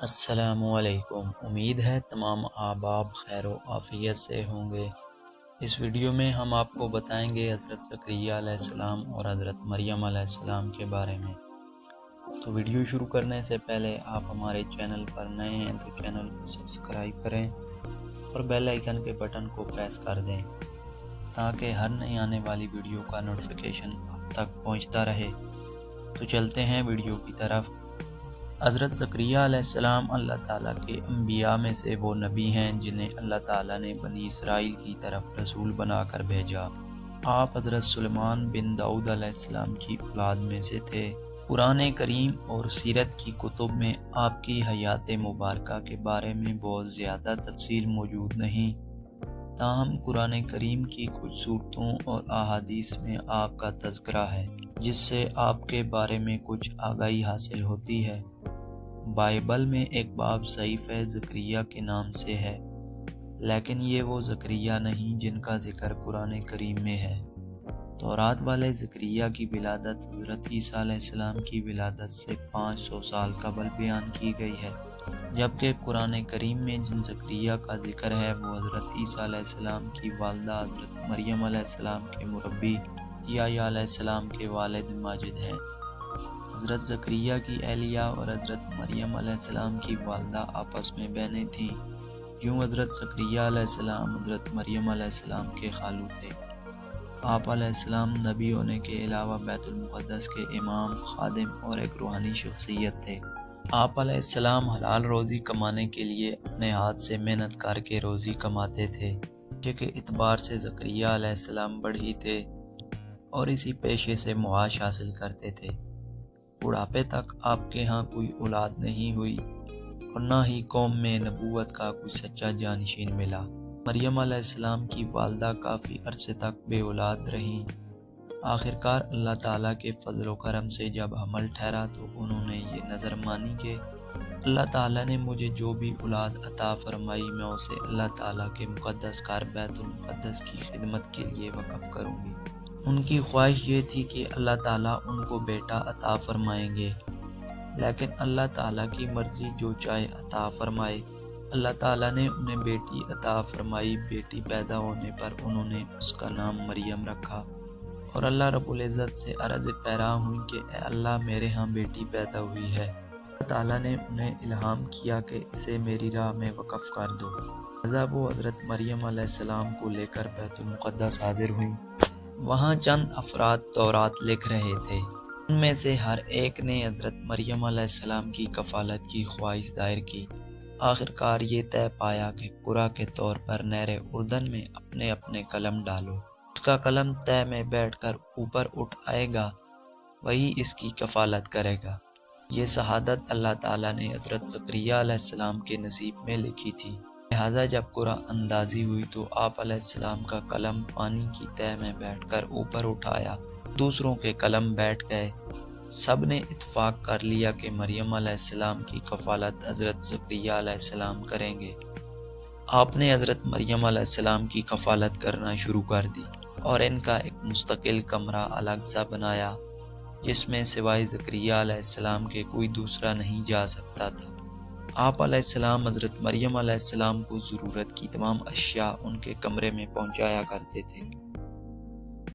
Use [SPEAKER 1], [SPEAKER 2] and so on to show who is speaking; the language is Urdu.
[SPEAKER 1] السلام علیکم۔ امید ہے تمام احباب خیر و عافیت سے ہوں گے۔ اس ویڈیو میں ہم آپ کو بتائیں گے حضرت زکریا علیہ السلام اور حضرت مریم علیہ السلام کے بارے میں۔ تو ویڈیو شروع کرنے سے پہلے آپ ہمارے چینل پر نئے ہیں تو چینل کو سبسکرائب کریں اور بیل آئیکن کے بٹن کو پریس کر دیں تاکہ ہر نئی آنے والی ویڈیو کا نوٹیفیکیشن آپ تک پہنچتا رہے۔ تو چلتے ہیں ویڈیو کی طرف۔ حضرت زکریا علیہ السلام اللہ تعالیٰ کے انبیاء میں سے وہ نبی ہیں جنہیں اللہ تعالیٰ نے بنی اسرائیل کی طرف رسول بنا کر بھیجا۔ آپ حضرت سلیمان بن داؤد علیہ السلام کی اولاد میں سے تھے۔ قرآن کریم اور سیرت کی کتب میں آپ کی حیات مبارکہ کے بارے میں بہت زیادہ تفصیل موجود نہیں، تاہم قرآن کریم کی کچھ صورتوں اور احادیث میں آپ کا تذکرہ ہے جس سے آپ کے بارے میں کچھ آگاہی حاصل ہوتی ہے۔ بائبل میں ایک باب صحیفہ زکریا کے نام سے ہے، لیکن یہ وہ زکریا نہیں جن کا ذکر قرآن کریم میں ہے۔ تورات والے زکریا کی ولادت حضرت عیسیٰ علیہ السلام کی ولادت سے 500 سال قبل بیان کی گئی ہے، جبکہ قرآن کریم میں جن زکریا کا ذکر ہے وہ حضرت عیسیٰ علیہ السلام کی والدہ حضرت مریم علیہ السلام کے مربی یحییٰ علیہ السلام کے والد ماجد ہیں۔ حضرت زکریا کی اہلیہ اور حضرت مریم علیہ السلام کی والدہ آپس میں بہنیں تھیں۔ یوں حضرت زکریا علیہ السلام حضرت مریم علیہ السلام کے خالو تھے۔ آپ علیہ السلام نبی ہونے کے علاوہ بیت المقدس کے امام، خادم اور ایک روحانی شخصیت تھے۔ آپ علیہ السلام حلال روزی کمانے کے لیے اپنے ہاتھ سے محنت کر کے روزی کماتے تھے۔ پیشے کے اعتبار سے زکریا علیہ السلام بڑھئی تھے اور اسی پیشے سے معاش حاصل کرتے تھے۔ بڑھاپے تک آپ کے ہاں کوئی اولاد نہیں ہوئی اور نہ ہی قوم میں نبوت کا کوئی سچا جانشین ملا۔ مریم علیہ السلام کی والدہ کافی عرصے تک بے اولاد رہیں۔ آخرکار اللہ تعالیٰ کے فضل و کرم سے جب حمل ٹھہرا تو انہوں نے یہ نظر مانی کہ اللہ تعالیٰ نے مجھے جو بھی اولاد عطا فرمائی میں اسے اللہ تعالیٰ کے مقدس گھر بیت المقدس کی خدمت کے لیے وقف کروں گی۔ ان کی خواہش یہ تھی کہ اللہ تعالیٰ ان کو بیٹا عطا فرمائیں گے، لیکن اللہ تعالیٰ کی مرضی جو چاہے عطا فرمائے۔ اللہ تعالیٰ نے انہیں بیٹی عطا فرمائی۔ بیٹی پیدا ہونے پر انہوں نے اس کا نام مریم رکھا اور اللہ رب العزت سے عرض پیرا ہوئی کہ اے اللہ میرے ہاں بیٹی پیدا ہوئی ہے۔ اللہ تعالیٰ نے انہیں الہام کیا کہ اسے میری راہ میں وقف کر دو، لہذا وہ حضرت مریم علیہ السلام کو لے کر بیت المقدس حاضر ہوئیں۔ وہاں چند افراد تورات لکھ رہے تھے، ان میں سے ہر ایک نے حضرت مریم علیہ السلام کی کفالت کی خواہش ظاہر کی۔ آخرکار یہ طے پایا کہ قرعہ کے طور پر نہر اردن میں اپنے اپنے قلم ڈالو، اس کا قلم طے میں بیٹھ کر اوپر اٹھ آئے گا، وہی اس کی کفالت کرے گا۔ یہ شہادت اللہ تعالیٰ نے حضرت زکریا علیہ السلام کے نصیب میں لکھی تھی، لہٰذا جب قرعہ اندازی ہوئی تو آپ علیہ السلام کا قلم پانی کی تہ میں بیٹھ کر اوپر اٹھایا، دوسروں کے قلم بیٹھ گئے۔ سب نے اتفاق کر لیا کہ مریم علیہ السلام کی کفالت حضرت زکریا علیہ السلام کریں گے۔ آپ نے حضرت مریم علیہ السلام کی کفالت کرنا شروع کر دی اور ان کا ایک مستقل کمرہ الگ سا بنایا جس میں سوائے زکریا علیہ السلام کے کوئی دوسرا نہیں جا سکتا تھا۔ آپ علیہ السلام حضرت مریم علیہ السلام کو ضرورت کی تمام اشیاء ان کے کمرے میں پہنچایا کرتے تھے۔